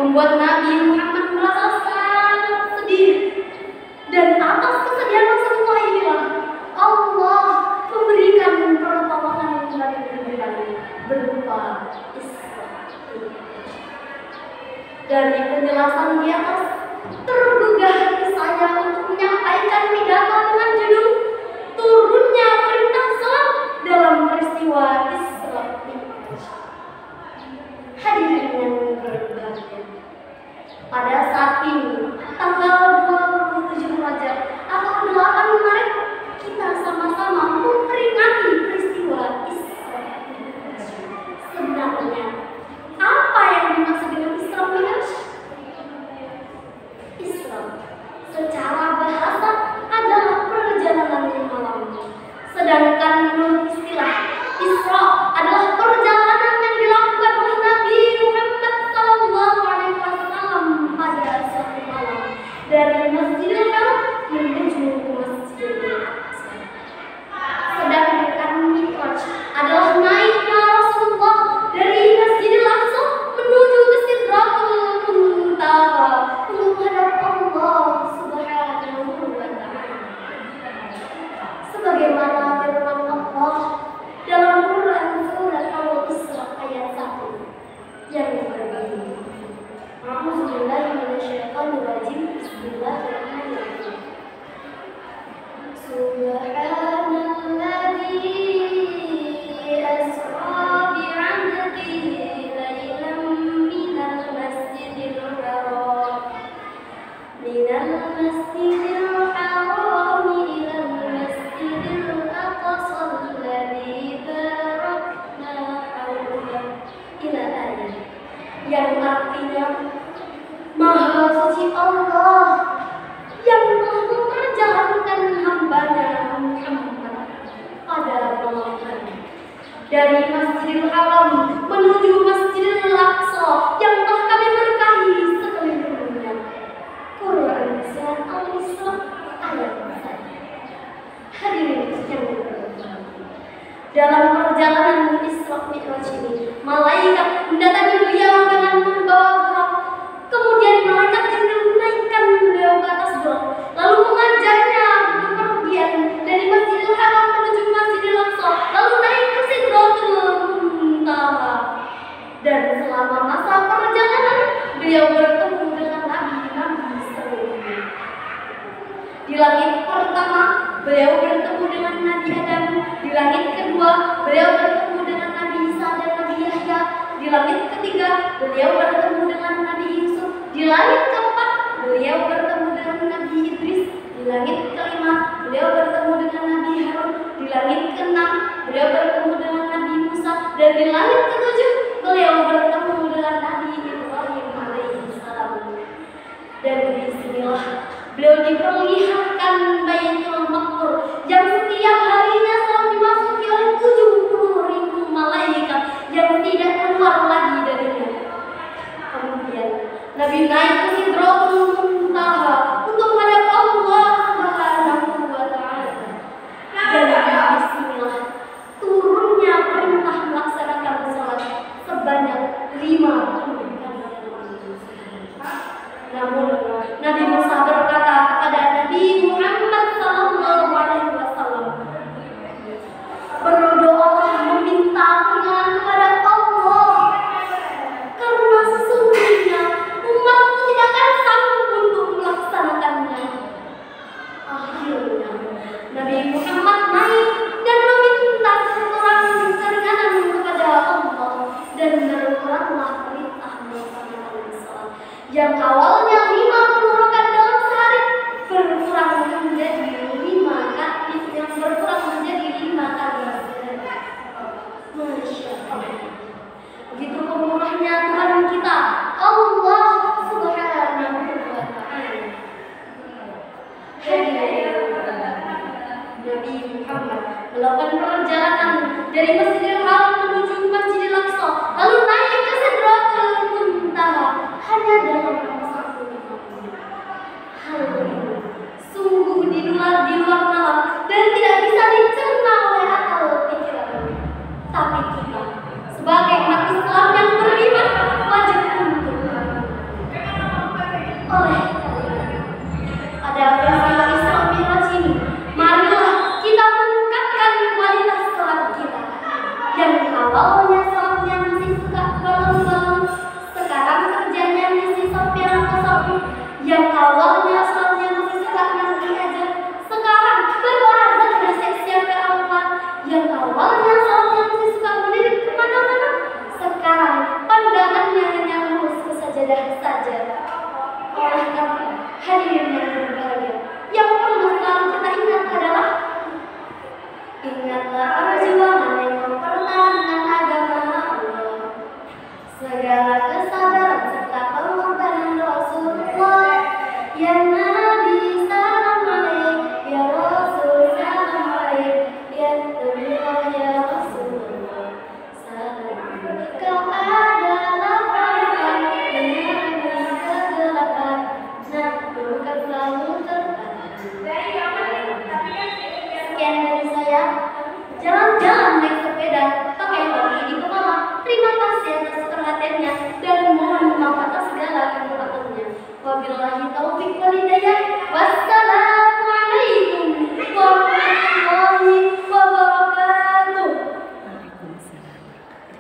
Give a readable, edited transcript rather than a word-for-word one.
membuat Nabi Muhammad merasa sangat sedih. Dan atas kesedihan Rasulullah inilah Allah memberikan pertolongan kepada Nabi berupa Isra. Dari penjelasan di atas, tergugah hati saya untuk menyampaikan pidato dengan judul Turunnya Perintah Salat dalam Peristiwa Isra. Hadirin yang berbahagia, pada saat ini tanggal 27 Rajab atau 8 Maret kita sama-sama memperingati peristiwa Isra. Sebenarnya apa yang dimaksud dengan Isra Mi'raj? Isra secara bahasa adalah perjalanan malam. Sedangkan menurut istilah, Isra adalah perjalanan yang dilakukan oleh Nabi Muhammad SAW pada suatu malam dari Masjidil Haram menuju Masjidil Aqsa. Sedangkan Mi'raj adalah naiknya Rasulullah dari Masjidil Aqsa menuju ke Sidratul Muntaha untuk menghadap Allah Subhanahu wa Ta'ala. Sebagaimana firman Allah dalam Quran surat Al-Isra ayat 1 yang berbunyi, A'udzubillahi minasyaitonirrajim. Bismillahirrahmanirrahim. Subhanalladzi asra bi'abdihi laylan minal masjidil haram ilal masjidil aqsa alladzi barakna hawlahu ila ayat, yang artinya Maha Suci Allah yang telah memperjalankan hambanya Muhammad pada malam hari dari Masjidil Haram menuju Masjidil Aqsa yang telah kami berkahi sekelilingnya. Quran surat Al-Isra ayat 1. Hadirin yang berbahagia, dalam perjalanan Isra Mi'raj ini, malaikat mendatangi beliau dengan membawa burak. Kemudian malaikat Jibril menaikkan beliau ke atas burak, lalu mengajaknya bepergian dari Masjidil Haram menuju Masjidil Aqsa, lalu naik ke Sidratul Muntaha. Dan selama masa perjalanan, beliau bertemu dengan nabi-nabi sebelumnya. Di langit pertama, beliau bertemu dengan Nabi Adam. Di langit kedua, beliau bertemu dengan Nabi Isa dan Nabi Yahya. Di langit ketiga, beliau bertemu dengan Nabi Yusuf. Di langit keempat, beliau bertemu dengan Nabi Idris. Di langit kelima, beliau bertemu dengan Nabi Harun. Di langit keenam, beliau bertemu dengan Nabi Musa. Dan di langit ketujuh, beliau bertemu dengan Nabi Ibrahim alaihissalam. Dan disinilah beliau diperlihatkan Baitul Maqmur yang setiap harinya selalu dimasuki oleh 70.000 malaikat yang tidak keluar lagi darinya. Kemudian Nabi naik ke Sidratul Muntaha untuk menghadap Allah Subhanahu wa Ta'ala. Dan disinilah turunnya perintah melaksanakan salat sebanyak 50 kali. Namun Nabi Musa berkata kepada Nabi Muhammad SAW, berdoalah meminta pertolongan kepada Allah, karena sesungguhnya umatku tidak akan sanggup untuk melaksanakannya. Akhirnya Nabi Muhammad naik dan meminta keringanan kepada Allah, dan berkuranglah perintah melaksanakan salat yang awalnya 50 rakaat dalam sehari berkurang menjadi 5 kali, yang berkurang menjadi 5 kali sehari. Masya Allah. Begitu pemurahnya Tuhan kita, Allah Subhanahu wa Ta'ala. Nabi Muhammad melakukan perjalanan dari Masjidil Haram menuju Masjidil Aqsa, lalu naik ke Sidratul Muntaha hanya dalam satu malam. Hal ini sungguh di luar nalar dan tidak bisa dicerna oleh akal pikiran. Tapi kita sebagai umat Islam yang beriman wajib untuk melakukannya. yang awalnya sholatnya masih suka bolong-bolong, sekarang kerjanya misi sopir kosong. Yang awalnya sholatnya masih suka nanti aja, sekarang berazan udah siap-siap ke Allah. Yang awalnya sholatnya masih suka melirik kemana-mana, sekarang pandangannya hanya lurus ke sajadah saja. Oleh karena hadirin yang berbahagia, yang perlu selalu kita ingat adalah ingatlah perjuangan yang mempertahankan agama Allah, segala kesabaran serta pengorbanan Rasulullah. Ya Nabi salam alaik, ya Rasul salam alaik, ya Nabiullah ya Rasulullah salam alaik. Kau adalah penerangan menyamai kegelapan, nafsukan selalu tertanam. Sekian dari saya. Jalan-jalan naik sepeda pakai topi di kepala. Terima kasih atas perhatiannya dan mohon maaf atas segala kekurangannya. Wabillahi taufiq wal hidayah.